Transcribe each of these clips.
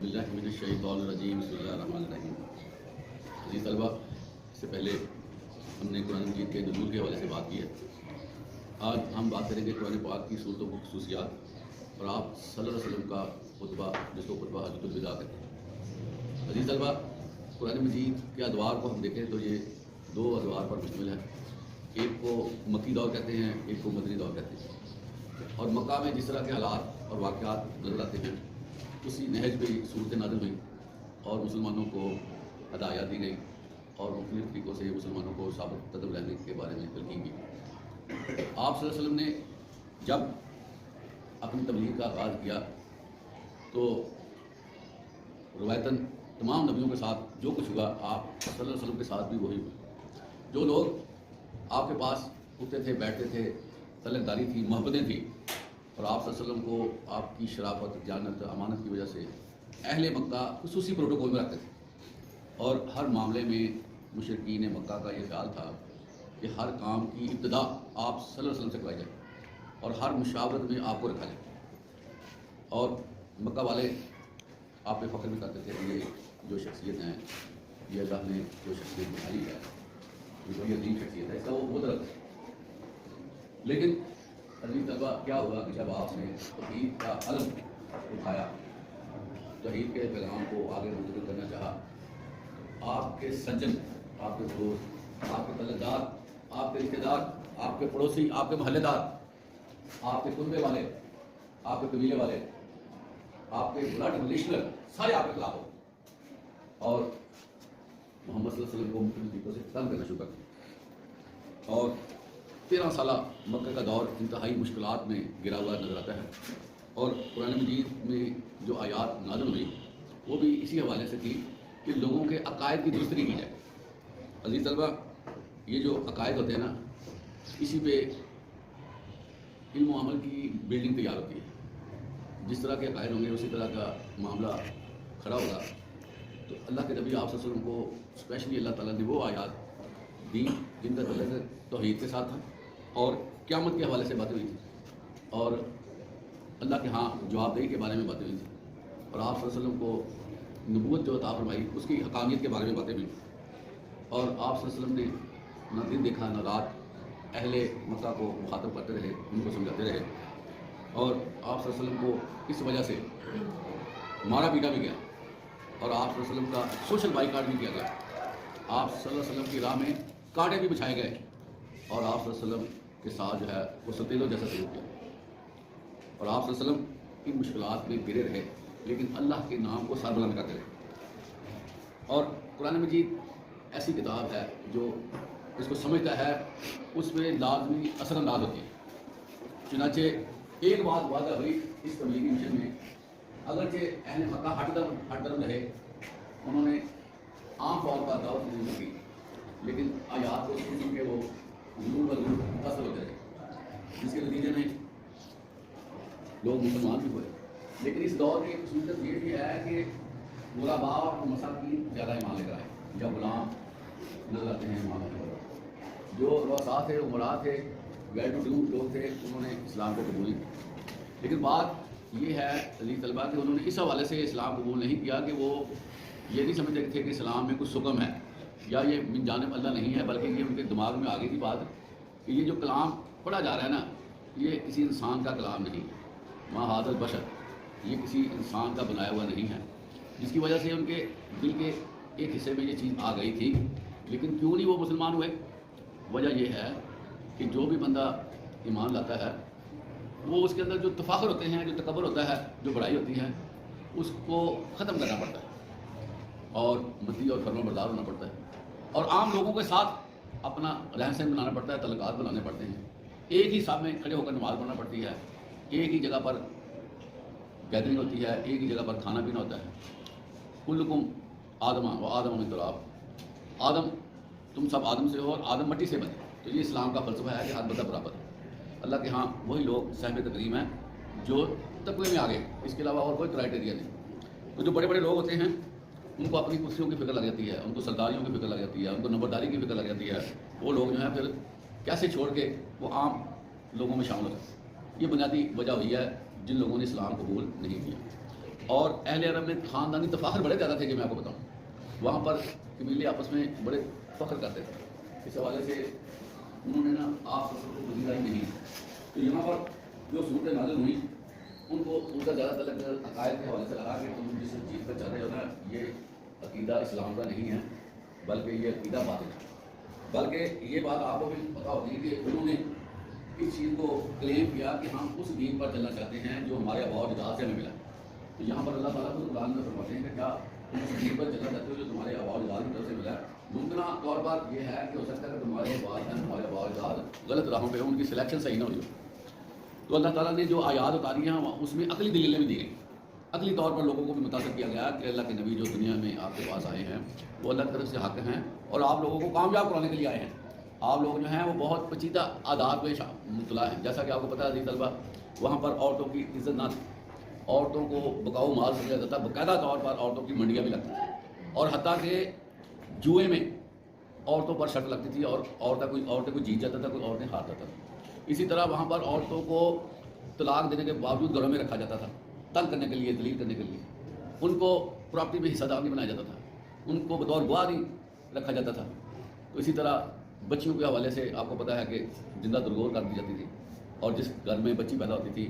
باللہ من الشیطان الرجیم بسم اللہ الرحمن الرحیم۔ عزیز طلبہ، اس سے پہلے ہم نے قرآن مجید کے نزول کے حوالے سے بات کی ہے۔ آج ہم بات کریں گے قرآن پاک کی صورتوں کی خصوصیات اور آپ صلی اللہ علیہ وسلم کا خطبہ، جس کو خطبہ حجۃ الوداع کہتے ہیں۔ عزیز طلبہ، قرآن مجید کے ادوار کو ہم دیکھیں تو یہ دو ادوار پر مشتمل ہے۔ ایک کو مکی دور کہتے ہیں، ایک کو مدنی دور کہتے ہیں۔ اور مکہ میں جس طرح کے حالات اور واقعات نظر آتے ہیں، اسی نہج پہ صورتیں نازل ہوئیں اور مسلمانوں کو ہدایات دی گئی اور مختلف طریقوں سے مسلمانوں کو ثابت قدم رہنے کے بارے میں تلقین کی۔ آپ صلی اللہ علیہ وسلم نے جب اپنی تبلیغ کا آغاز کیا تو روایتاً تمام نبیوں کے ساتھ جو کچھ ہوا، آپ صلی اللہ علیہ وسلم کے ساتھ بھی وہی ہوا۔ جو لوگ آپ کے پاس اٹھتے تھے، بیٹھتے تھے، تعلق داری تھی، محبتیں تھیں، اور آپ صلی اللہ علیہ وسلم کو آپ کی شرافت، جانت، امانت کی وجہ سے اہل مکہ خصوصی پروٹوکول میں رکھتے تھے، اور ہر معاملے میں مشرکین مکہ کا یہ خیال تھا کہ ہر کام کی ابتدا آپ صلی اللہ علیہ وسلم سے کرائی جائے اور ہر مشاورت میں آپ کو رکھا جائے۔ اور مکہ والے آپ پہ فخر بھی کرتے تھے کہ یہ جو شخصیت ہیں، یہ اللہ نے جو شخصیت بنائی ہے، یہ بڑی عظیم شخصیت ہے، اس کا وہ بہت رکھ ہے۔ لیکن عزیز طلبہ، کیا ہوا کہ جب آپ نے توحید کا علم اٹھایا، توحید کے پیغام کو آگے منتقل کرنا چاہا، آپ کے سجن، آپ کے دوست، آپ کے تعلقات، آپ کے رشتے دار، آپ کے پڑوسی، آپ کے محلے دار، آپ کے کنبے والے، آپ کے قبیلے والے، آپ کے بلڈ ریلیشنر، سارے آپ کے خلاف ہو اور محمد صلی اللہ علیہ وسلم کو مختلف طریقوں سے قتل کرنا شروع کر دیا۔ اور 13 سالہ مکہ کا دور انتہائی مشکلات میں گرا ہوا نظر آتا ہے، اور قرآن مجید میں جو آیات نازل ہوئی وہ بھی اسی حوالے سے تھی کہ لوگوں کے عقائد کی درستگی کی جائے۔ عزیز طلبہ، یہ جو عقائد ہوتے ہیں نا، اسی پہ علم و عمل کی بلڈنگ تیار ہوتی ہے۔ جس طرح کے عقائد ہوں گے اسی طرح کا معاملہ کھڑا ہوگا۔ تو اللہ کے نبی آپ صلی اللہ علیہ وسلم کو اسپیشلی اللہ تعالیٰ نے وہ آیات دی جن کا تعلق توحید کے ساتھ تھا اور قیامت کے حوالے سے باتیں ہوئی تھیں، اور اللہ کے ہاں جواب دہی کے بارے میں باتیں ہوئی تھیں، اور آپ صلی اللہ علیہ وسلم کو نبوت جو عطا فرمائی اس کی حقانیت کے بارے میں باتیں ہوئی، اور آپ صلی اللہ علیہ وسلم نے نہ دن دیکھا نہ رات اہل مکہ کو مخاطب کرتے رہے، ان کو سمجھاتے رہے، اور آپ صلی اللہ علیہ وسلم کو اس وجہ سے مارا پیٹا بھی گیا، اور آپ صلی اللہ علیہ وسلم کا سوشل بائیکاٹ بھی کیا گیا۔ آپ صلی اللہ علیہ وسلم کی راہ میں کانٹے بھی بچھائے گئے، اور آپ صلی اللہ علیہ وسلم کے ساتھ جو ہے وہ ستیلوں جیسا سلوک کیا، اور آپ صلی اللہ علیہ وسلم ان مشکلات میں گرے رہے لیکن اللہ کے نام کو سر بلند کرتے رہے۔ اور قرآن مجید ایسی کتاب ہے جو اس کو سمجھتا ہے اس میں لازمی اثر انداز ہوتی ہے۔ چنانچہ ایک بات واضح ہوئی اس تبلیغی مشن میں، اگرچہ اہل مکہ ہٹ درم رہے، انہوں نے عام طور پر دعوت نہیں کی، لیکن آیات کو سن کے وہ ضرور بضرور متاثر ہوتے رہے، جس کے نتیجے میں لوگ مسلمان بھی ہوئے۔ لیکن اس دور کی خصوصیت یہ بھی ہے کہ غرباء اور مساکین زیادہ ایمان لے کر آئے، یا غلام نظر آتے ہیں ایمان لے کر۔ جو رؤساء تھے، امراء تھے، ویل ٹو ڈو لوگ تھے، انہوں نے اسلام کو قبول نہیں کیا۔ لیکن بات یہ ہے عزیز طلبہ کہ انہوں نے اس حوالے سے اسلام قبول نہیں کیا کہ وہ یہ نہیں سمجھتے تھے کہ اسلام میں کچھ حکم ہے یا یہ من جانب اللہ نہیں ہے، بلکہ یہ ان کے دماغ میں آ گئی تھی بات کہ یہ جو کلام پڑھا جا رہا ہے نا، یہ کسی انسان کا کلام نہیں، ما ھذا البشر، یہ کسی انسان کا بنایا ہوا نہیں ہے، جس کی وجہ سے ان کے دل کے ایک حصے میں یہ چیز آ گئی تھی۔ لیکن کیوں نہیں وہ مسلمان ہوئے؟ وجہ یہ ہے کہ جو بھی بندہ ایمان لاتا ہے وہ اس کے اندر جو تفاخر ہوتے ہیں، جو تکبر ہوتا ہے، جو بڑائی ہوتی ہے، اس کو ختم کرنا پڑتا ہے اور مطیع اور فرما بردار ہونا پڑتا ہے، اور عام لوگوں کے ساتھ اپنا رہن سہن بنانا پڑتا ہے، تعلقات بنانے پڑتے ہیں، ایک ہی صاحب میں کھڑے ہو کر نماز پڑھنا پڑتی ہے، ایک ہی جگہ پر گیدرنگ ہوتی ہے، ایک ہی جگہ پر کھانا پینا ہوتا ہے۔ کلکم آدم و آدم من تراب، آدم تم سب آدم سے ہو اور آدم مٹی سے بنے۔ تو یہ اسلام کا فلسفہ ہے کہ ہر بندہ برابر ہے۔ اللہ کے ہاں وہی لوگ صاحب تکریم ہیں جو تقوی میں آگے، اس کے علاوہ اور کوئی کرائٹیریا نہیں۔ تو جو بڑے بڑے لوگ ہوتے ہیں ان کو اپنی کرسیوں کی فکر لگ جاتی ہے، ان کو سرداریوں کی فکر لگ جاتی ہے، ان کو نمبرداری کی فکر لگ جاتی ہے، وہ لوگ جو ہیں پھر کیسے چھوڑ کے وہ عام لوگوں میں شامل ہو جاتے ہیں۔ یہ بنیادی وجہ ہوئی ہے جن لوگوں نے اسلام قبول نہیں کیا۔ اور اہل عرب میں خاندانی تفاخر بڑے زیادہ تھے کہ میں آپ کو بتاؤں، وہاں پر قبیلے آپس میں بڑے فخر کرتے تھے، اس حوالے سے انہوں نے نا آپ کو پذیرائی نہیں، تو یہاں پر جو صورتیں نازل ہوئیں ان کو ان کا زیادہ تعلق عقائد کے حوالے سے لگا کہ تم جس چیز پر چل رہے ہو نا یہ عقیدہ اسلام کا نہیں ہے بلکہ یہ عقیدہ باطل ہے، بلکہ یہ بات آپ کو بھی پتہ ہوگی کہ انہوں نے اس چیز کو کلیم کیا کہ ہم اس دین پر چلنا چاہتے ہیں جو ہمارے آباء و اجداد سے ہمیں ملا، تو یہاں پر اللہ تعالیٰ کو قرآن میں فرماتے ہیں کہ کیا تم اس دین پر چلنا چاہتے ہو جو تمہارے آباء و اجداد کی طرف سے ملا ہے؟ ممکنہ طور پر یہ ہے کہ ہو سکتا ہے کہ تمہارے والدین تمہارے آباء و اجداد غلط راہوں پہ ہوں، ان کی سلیکشن صحیح نہ ہوئی ہو، تو اللہ تعالیٰ نے جو آیات اتاری ہیں اس میں عقلی دلیلیں بھی دی گئی، عقلی طور پر لوگوں کو بھی متاثر کیا گیا کہ اللہ کے نبی جو دنیا میں آپ کے پاس آئے ہیں وہ اللہ کی طرف سے حق ہیں اور آپ لوگوں کو کامیاب کرانے کے لیے آئے ہیں، آپ لوگ جو ہیں وہ بہت پیچیدہ عادات میں مبتلا ہیں، جیسا کہ آپ کو پتہ ہے عزیز طلبہ وہاں پر عورتوں کی عزت نہ تھی، عورتوں کو بکاؤ مال سمجھا جاتا تھا، باقاعدہ طور پر عورتوں کی منڈیاں بھی لگتی تھیں، اور حتیٰ کہ جوئے میں عورتوں پر شرط لگتی تھی اور عورتیں کوئی جیت جاتا تھا، کوئی عورتیں ہار جاتا تھا، اسی طرح وہاں پر عورتوں کو طلاق دینے کے باوجود گھروں میں رکھا جاتا تھا تنگ کرنے کے لیے، دلیل کرنے کے لیے، ان کو پراپرٹی میں حصہ دار نہیں بنایا جاتا تھا، ان کو بطور گواہ نہیں رکھا جاتا تھا، تو اسی طرح بچیوں کے حوالے سے آپ کو پتہ ہے کہ زندہ درگور کر دی جاتی تھی، اور جس گھر میں بچی پیدا ہوتی تھی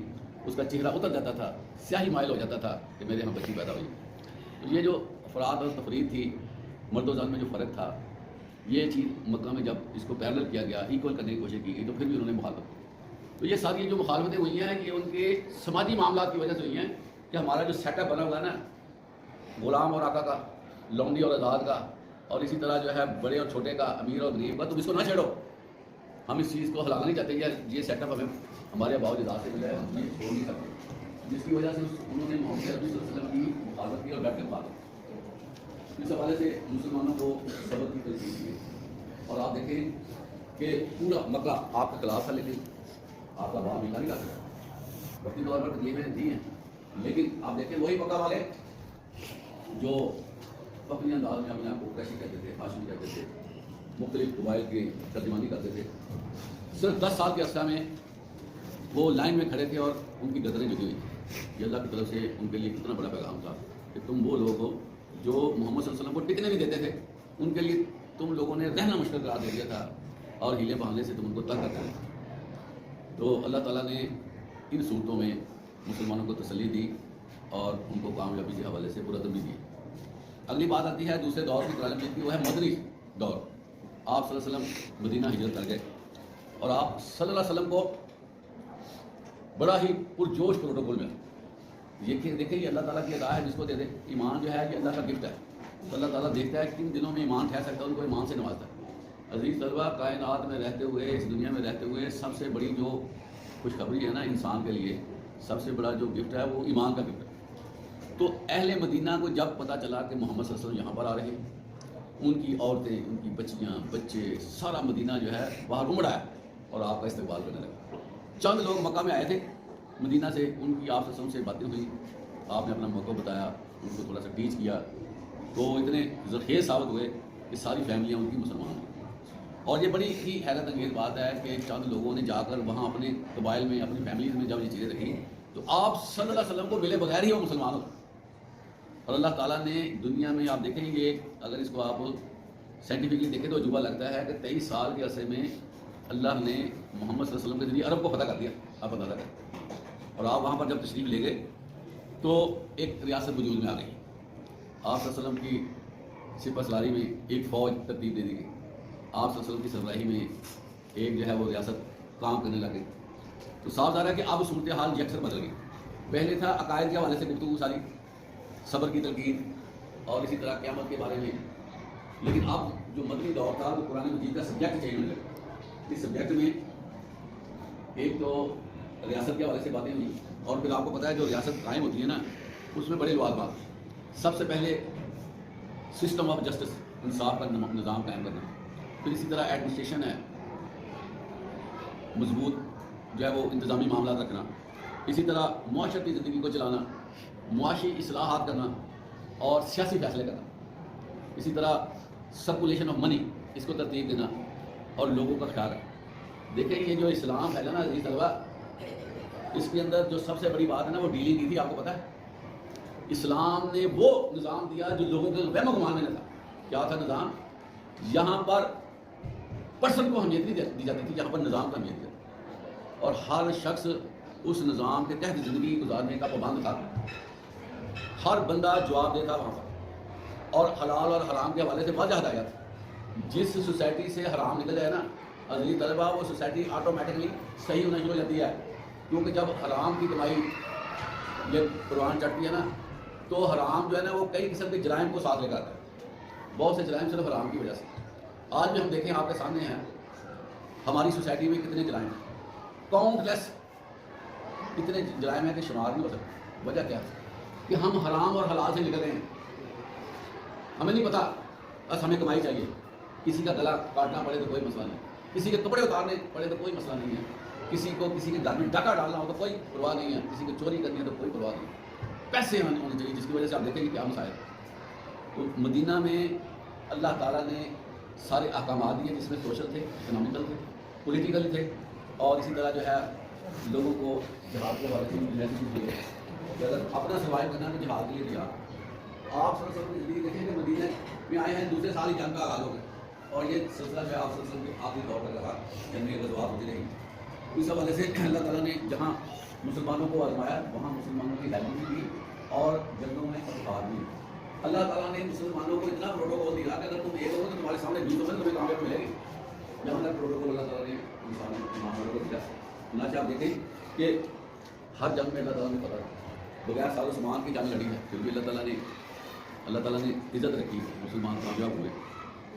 اس کا چہرہ اتر جاتا تھا، سیاہی مائل ہو جاتا تھا کہ میرے یہاں بچی پیدا ہوئی، تو یہ جو افراد اور تفرید تھی، مرد و زن میں جو فرق تھا، یہ چیز مکہ میں جب اس کو پیرلل کیا گیا، ایکول کرنے کی کوشش کی گئی، تو پھر بھی انہوں نے مخالفت کی، تو یہ ساری جو مخالفتیں ہوئی ہیں یہ ان کے سماجی معاملات کی وجہ سے ہوئی ہیں کہ ہمارا جو سیٹ اپ بنا ہوا ہے نا غلام اور آقا کا، لونڈی اور آزاد کا، اور اسی طرح جو ہے بڑے اور چھوٹے کا، امیر اور غریب کا، تم اس کو نہ چھیڑو، ہم اس چیز کو ہلانا نہیں چاہتے، یہ سیٹ اپ ہمیں ہمارے آباء و اجداد سے ملا ہے، ہم یہ چھوڑ نہیں سکتے، جس کی وجہ سے انہوں نے محمد عربی صلی اللہ علیہ وسلم کی مخالفت کی اور بیٹھ کر بات کی، اس حوالے سے مسلمانوں کو صبر کی تلقین کی، اور آپ دیکھیں کہ پورا مکہ آپ کے خلاف تھا، لیکن آپ کا باہر نکال نہیں کر سکتا، وقتی طور پر تکلیفیں دی ہیں، لیکن آپ دیکھیں وہی مکہ والے جو اپنی انداز میں اپنے آپ کو قریشی کہتے تھے، ہاشمی کہتے تھے، مختلف قبائل کی ترجمانی کرتے تھے، صرف 10 سال کے عرصہ میں وہ لائن میں کھڑے تھے اور ان کی گردنیں جھکی ہوئی تھیں، یہ اللہ کی طرف سے ان کے لیے کتنا بڑا پیغام تھا کہ تم وہ لوگ ہو جو محمد صلی اللہ علیہ وسلم کو ٹکنے نہیں دیتے تھے، ان کے لیے تم لوگوں نے رہنا مشکل قرار دے دیا تھا اور ہیلے بہانے سے تم ان کو تنگ کرتے تھے، تو اللہ تعالیٰ نے ان صورتوں میں مسلمانوں کو تسلی دی اور ان کو کامیابی کے حوالے سے پرعزم بھی دی۔ اگلی بات آتی ہے دوسرے دور کی قرآن مجید کی، وہ ہے مدنی دور، آپ صلی اللہ علیہ وسلم مدینہ ہجرت کر گئے اور آپ صلی اللہ علیہ وسلم کو بڑا ہی پرجوش پروٹوکول میں دیکھیں یہ اللہ تعالیٰ کی عطا ہے، جس کو دے دے، ایمان جو ہے یہ اللہ کا گفٹ ہے، تو اللہ تعالیٰ دیکھتا ہے کن دنوں میں ایمان ٹھہر سکتا ہے، ان کو ایمان سے نوازتا ہے۔ عزیز طلبہ کائنات میں رہتے ہوئے، اس دنیا میں رہتے ہوئے سب سے بڑی جو خوشخبری ہے نا انسان کے لیے، سب سے بڑا جو گفٹ ہے وہ ایمان کا گفٹ ہے، تو اہل مدینہ کو جب پتہ چلا کہ محمد صلی اللہ علیہ وسلم یہاں پر آ رہے ہیں، ان کی عورتیں، ان کی بچیاں، بچے، سارا مدینہ جو ہے باہر امڑا ہے اور آپ کا استقبال کرنے لگا۔ چند لوگ مکہ میں آئے تھے مدینہ سے، ان کی آپ صلی اللہ علیہ وسلم سے باتیں ہوئی، آپ نے اپنا موقع بتایا، ان کو تھوڑا سا ٹیچ کیا، تو اتنے زرخیز ثابت ہوئے کہ ساری فیملیاں ان کی مسلمان ہوئی، اور یہ بڑی ہی حیرت انگیز بات ہے کہ چند لوگوں نے جا کر وہاں اپنے قبائل میں، اپنی فیملیز میں جب یہ چیزیں رکھی تو آپ صلی اللہ علیہ وسلم کو ملے بغیر ہی وہ مسلمان ہو، اور اللہ تعالیٰ نے دنیا میں آپ دیکھیں یہ اگر اس کو آپ سائنٹیفکلی دیکھیں تو عجوبہ لگتا ہے کہ 23 سال کے عرصے میں اللہ نے محمد صلی اللہ علیہ وسلم کے ذریعے عرب کو فتح کر دیا، آپ اندازہ کریں، اور آپ وہاں پر جب تشریف لے گئے تو ایک ریاست وجود میں آ گئی، آپ صلی اللہ علیہ وسلم کی سپہ سالاری میں ایک فوج ترتیب دے دی گئی، آپ صلی اللہ علیہ وسلم کی سربراہی میں ایک جو ہے وہ ریاست کام کرنے لگے، تو صاف ظاہر ہے کہ اب صورتحال یکسر بدل گئی، پہلے تھا عقائد کے حوالے سے گفتگو ساری، صبر کی تلقین اور اسی طرح قیامت کے بارے میں، لیکن اب جو مدنی دور تھا وہ قرآن مجید کا سبجیکٹ چینج ہونے لگا، اس سبجیکٹ میں ایک تو ریاست کے حوالے سے باتیں ہوئی، اور پھر آپ کو پتہ ہے جو ریاست قائم ہوتی ہے نا اس میں بڑے لوازمات، سب سے پہلے سسٹم آف جسٹس، انصاف کا نظام قائم کرنا، پھر اسی طرح ایڈمنسٹریشن ہے مضبوط جو ہے وہ انتظامی معاملات رکھنا، اسی طرح معاشرتی زندگی کو چلانا، معاشی اصلاحات کرنا اور سیاسی فیصلے کرنا، اسی طرح سرکولیشن آف منی اس کو ترتیب دینا اور لوگوں کا خیال رکھنا۔ دیکھیں یہ جو اسلام ہے نا عزیز طلبہ، اس کے اندر جو سب سے بڑی بات ہے نا وہ ڈیلنگ کی تھی، آپ کو پتہ ہے اسلام نے وہ نظام دیا جو لوگوں کے وہم و گمان میں تھا. کیا تھا نظام؟ یہاں پر پرسن کو اہمیت نہیں دی جاتی تھی، یہاں پر نظام کو اہمیت دی جاتی، اور ہر شخص اس نظام کے تحت زندگی گزارنے کا پابند تھا. ہر بندہ جواب دیتا وہاں پر، اور حلال اور حرام کے حوالے سے واضح ہدایت. جس سوسائٹی سے حرام نکل جائے نا عزیز طلبہ، وہ سوسائٹی آٹومیٹکلی صحیح ہونا شروع ہو جاتی ہے. کیونکہ جب حرام کی کمائی یہ قرآن چڑھتی ہے نا، تو حرام جو ہے نا وہ کئی قسم کے جرائم کو ساتھ لے کر آتا ہے. بہت سے جرائم صرف حرام کی وجہ سے. آج بھی ہم دیکھیں آپ کے سامنے ہیں ہماری سوسائٹی میں کتنے جرائم ہیں، کاؤنٹ لیس اتنے جرائم ہیں کہ شمار نہیں ہو سکتے. وجہ کیا ہے؟ کہ ہم حرام اور حلال سے نکل رہے ہیں. ہمیں نہیں پتہ، بس ہمیں کمائی چاہیے. کسی کا گلا کاٹنا پڑے تو کوئی مسئلہ نہیں، کسی کے کپڑے اتارنے پڑے تو کوئی مسئلہ نہیں ہے، کسی کو کسی کے گھر میں ڈاکہ ڈالنا ہو تو کوئی پرواہ نہیں ہے، کسی کو چوری کرنی ہے تو کوئی پرواہ نہیں. پیسے ہونے چاہیے، جس کی وجہ سے آپ دیکھیں کہ کیا مسائل. تو مدینہ میں اللہ تعالیٰ نے سارے احکامات دیے، جس میں سوشل تھے، اکنامیکل تھے، پولیٹیکل تھے، اور اسی طرح جو ہے لوگوں کو جہاد کے حوالے سے دیے کہ اگر اپنا سروائیو کرنا ہے تو جہاد کے لیے دیا. آپ صلی اللہ علیہ وسلم دیکھیں کہ مدینہ میں آئے ہیں، دوسرے سال ہی جنگ کا آغاز ہو گیا، اور یہ سلسلہ جو ہے آپ صلی اللہ علیہ وسلم کے آخری دور تک رہا، جنگ میں غزوات ہوتی رہی. اس حوالے سے اللہ تعالیٰ نے جہاں مسلمانوں کو آزمایا وہاں مسلمانوں کی ہیلپ بھی کی اور جنگوں میں فتوحات بھی. اللہ تعالیٰ نے مسلمانوں کو اتنا پروٹوکول دیا کہ اگر تم ایک ہو تو تمہارے سامنے 20 ہو تمہیں کامیاب ملے گی. جہاں تک پروٹوکول اللہ تعالیٰ نے مسلمانوں کو دیا. چنانچہ آپ دیکھیں کہ ہر جنگ میں اللہ تعالیٰ نے پتا بغیر سال و سامان کی جنگ لڑی ہے، پھر بھی اللہ تعالیٰ نے عزت رکھی، مسلمان کامیاب ہوئے.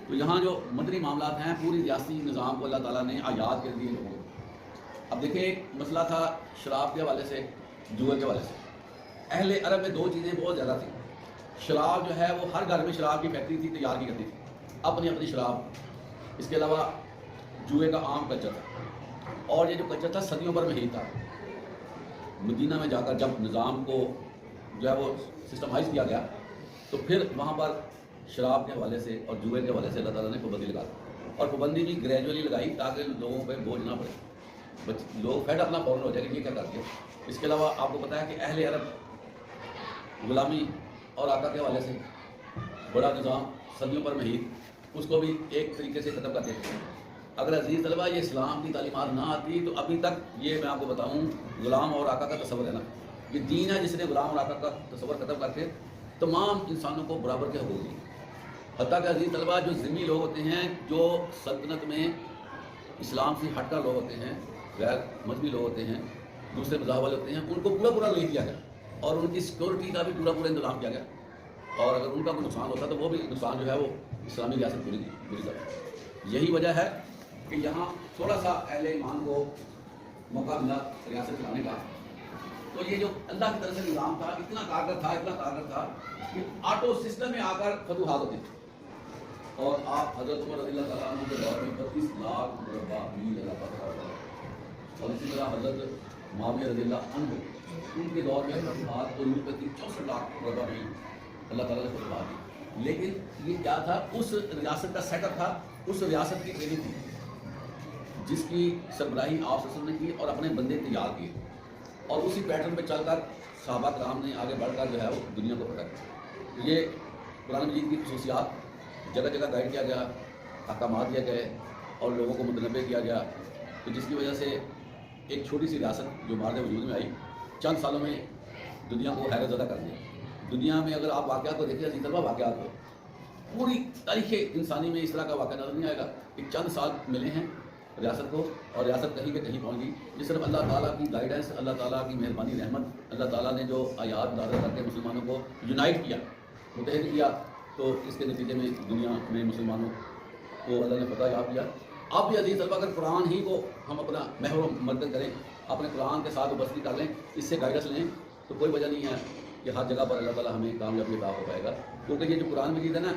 تو یہاں جو مدنی معاملات ہیں پوری ریاستی نظام کو اللہ تعالیٰ نے آیات کے ذریعے لوگوں کو. اب دیکھیں ایک مسئلہ تھا شراب کے حوالے سے، جوئے کے حوالے سے. اہل عرب میں دو چیزیں بہت زیادہ تھیں. شراب جو ہے وہ ہر گھر میں شراب کی فیکٹری تھی، تیار کی کرتی تھی اپنی اپنی شراب. اس کے علاوہ جوئے کا عام کلچر تھا، اور یہ جو کلچر تھا صدیوں پر محیط تھا. مدینہ میں جا کر جب نظام کو جو ہے وہ سسٹمائز کیا گیا تو پھر وہاں پر شراب کے حوالے سے اور جوئے کے حوالے سے اللہ تعالیٰ نے پابندی لگا دی، اور پابندی بھی گریجولی لگائی تاکہ لوگوں پہ بوجھ نہ پڑے. لوگ فیڈ اپنا فوراً ہو جائے کہ یہ کیا کرتے ہیں. اس کے علاوہ آپ کو پتہ ہے کہ اہل عرب غلامی اور آقا کے حوالے سے بڑا نظام صدیوں پر محیط، اس کو بھی ایک طریقے سے ختم کر دیتے ہیں. اگر عزیز طلبہ یہ اسلام کی تعلیمات نہ آتی تو ابھی تک یہ میں آپ کو بتاؤں غلام اور آقا کا تصور ہے نا، یہ دین ہے جس نے غلام اور آقا کا تصور ختم کر کے تمام انسانوں کو برابر کے حقوق دیے. حتیٰ کہ عزیز طلبہ جو ذمی لوگ ہوتے ہیں، جو سلطنت میں اسلام سے ہٹ کر لوگ ہوتے ہیں، غیر مذہبی لوگ ہوتے ہیں، دوسرے مذہب والے ہوتے ہیں، ان کو پورا لے دیا گیا اور ان کی سیکورٹی کا بھی پورا انتظام کیا گیا. اور اگر ان کا کوئی نقصان ہوتا تو وہ بھی نقصان جو ہے وہ اسلامی ریاست پوری کرتا. یہی وجہ ہے کہ یہاں تھوڑا سا اہل ایمان کو موقع ملا ریاست چلانے کا. تو یہ جو اللہ کی طرف سے نظام تھا اتنا کارگر تھا کہ آٹو سسٹم میں آ کر فتوحات ہوتی تھی. اور آپ حضرت عمر رضی اللہ تعالیٰ عنہ کے دور میں 32 لاکھ مربع میل علاقہ تھا، اور اسی طرح حضرت معاویہ رضی اللہ عنہ ان کے دور میں فتوحات 64 لاکھ مربع میل اللہ تعالیٰ نے فتوحات دی. لیکن یہ کیا تھا؟ اس ریاست کا سیٹ اپ تھا، اس ریاست کی ٹریننگ تھی جس کی سربراہی آپ صلی اللہ علیہ وسلم نے کی اور اپنے بندے تیار کیے، اور اسی پیٹرن پہ چل کر صحابہ کرام نے آگے بڑھ کر جو ہے وہ دنیا کو پکڑا. یہ قرآن مجید کی خصوصیات جگہ جگہ گائیڈ کیا گیا، احکامات دیے گئے اور لوگوں کو متنبع کیا گیا. تو جس کی وجہ سے ایک چھوٹی سی ریاست جو بعد وجود میں آئی چند سالوں میں دنیا کو حیرت زدہ کر دیا. دنیا میں اگر آپ واقعات کو دیکھیں اسی طرح واقعات کو پوری تاریخ انسانی میں اس طرح کا واقعہ نظر نہیں آئے گا کہ چند سال ملے ہیں ریاست کو اور ریاست کہیں پہ کہیں پہنچ گئی. یہ صرف اللہ تعالیٰ کی گائیڈنس، اللہ تعالیٰ کی مہربانی رحمت، اللہ تعالیٰ نے جو آیات نازل کر کے مسلمانوں کو یونائٹ کیا، متحد کیا، تو اس کے نتیجے میں دنیا میں مسلمانوں کو اللہ نے فتح یاب کیا. آپ بھی عزیز طلبہ اگر قرآن ہی کو ہم اپنا محور و مرکز کریں، اپنے قرآن کے ساتھ وابستگی کر لیں، اس سے گائیڈنس لیں، تو کوئی وجہ نہیں ہے کہ ہر جگہ پر اللہ تعالیٰ ہمیں کامیابی عطا ہو پائے گا. کیونکہ یہ جو قرآن مجید ہے نا،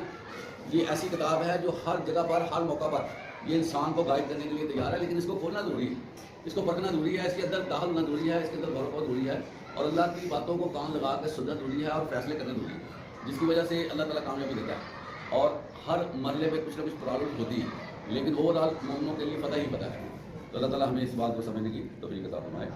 یہ ایسی کتاب ہے جو ہر جگہ پر ہر موقع پر یہ انسان کو گائیڈ کرنے کے لیے تیار ہے. لیکن اس کو کھولنا ضروری ہے، اس کو پڑھنا ضروری ہے، اس کے اندر داخل ہونا ضروری ہے، اس کے اندر غور و ضروری ہے، اور اللہ کی باتوں کو کان لگا کے سننا ضروری ہے اور فیصلے کرنا ضروری ہے، جس کی وجہ سے اللہ تعالیٰ کامیابی دیتا ہے. اور ہر مرحلے پہ کچھ نہ کچھ پرابلم ہوتی ہے، لیکن اوور آل مومنوں کے لیے فتح ہی فتح ہے. تو اللہ تعالیٰ ہمیں اس بات کو سمجھنے کی توفیق عطا فرمائے.